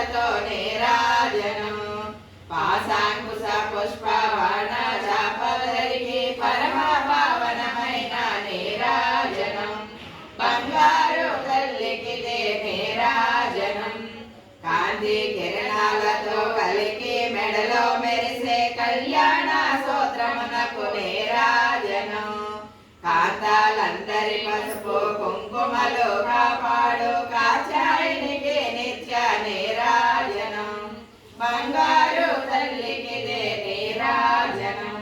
పుష్పాలతో నీరాజనం పాశాంకుశ పుష్పవాణ చాపధరికి పరమ పావనమైన నీరాజనం బంగారు తల్లికిదే నీరాజనం కాంతి కిరణాలతో కలికి మెడలో మెరిసే కళ్యాణ సూత్రమునకు నీరాజనం కాంతాలందరి పసుపు కుంకుమలు కాపాడు కాచాయినికి నిత్య నీరాజనం బంగారు తల్లికిదే నీరాజనం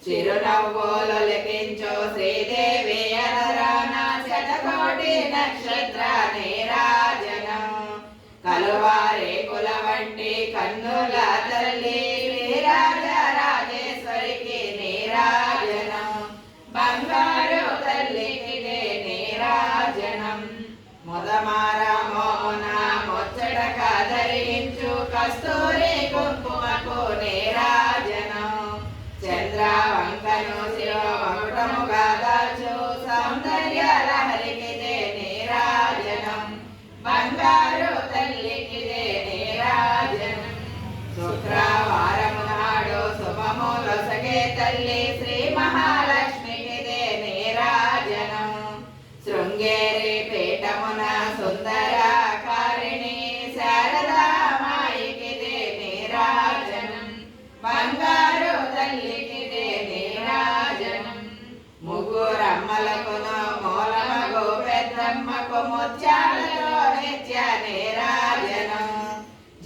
చిరునవ్వులు లిఖించు శ్రీదేవి అనరాన శతకోటి నక్షత్ర నీరాజనం కలువారే కుల వంటి కన్నుల తల్లి రాజరాజేశ్వరికి నీరాజనం బంగారు తల్లికిదే నీరాజనం ముదమారమోమున ముచ్చట ధరించు కస్తూరి కుంకుమకు నీరాజనం చంద్రవంకను శివమకుటముగా దాచు సౌందర్య లహరికిదే నీరాజనం బంగారు తల్లికిదే నీరాజనం శుక్రవారము నాడు శుభములొసగే తల్లి శ్రీ మహాలక్ష్మికిదే నీరాజనం శృంగేరి పీఠమున సుందరకారిణి శారదామాయికిదే నీరాజనం బంగారు తల్లికిదే నీరాజనం ముగ్గురమ్మలకును మూలమగు పెద్దమ్మకు ముత్యాలతో నిత్య నీరాజనం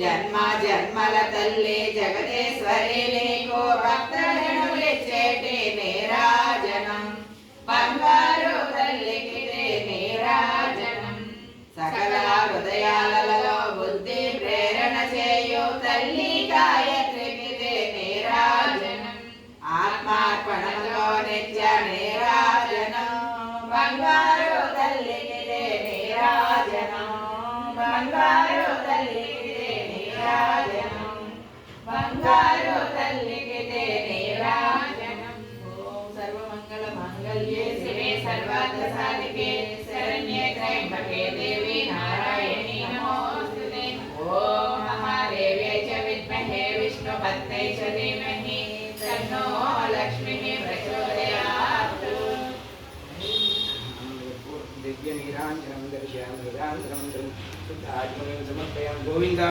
జన్మ జన్మల తల్లి జగదీశ్వరి నీకు భక్తజనులిచ్చేటి నీరాజనం బంగారు తల్లికిదే నీరాజనం సకల హృదయాలలో బుద్ధి ప్రేరణ చేయు తల్లి గాయత్రికిదే నీరాజనం ఆత్మార్పణలో నిత్య నీరాజనం బంగారు తల్లికిదే నీరాజనం బంగారు తల్లికిదే నీరాజనం బంగారు తల్లికిదే నీరాజనం ఓం సర్వమంగళ మాంగళ్యే శివే సర్వార్థ సాధికే శరణ్యే త్రయంబకే దేవి నారాయణీ నమోస్తుతే ఓం మహాదేవ్యై చ విద్మహే విష్ణుపత్న్యై చ ధీమహి తన్నో లక్ష్మీః ప్రచోదయాత్ దివ్య నీరాంజనం దర్శయామి వేదాంతరం సమర్పయామి గోవింద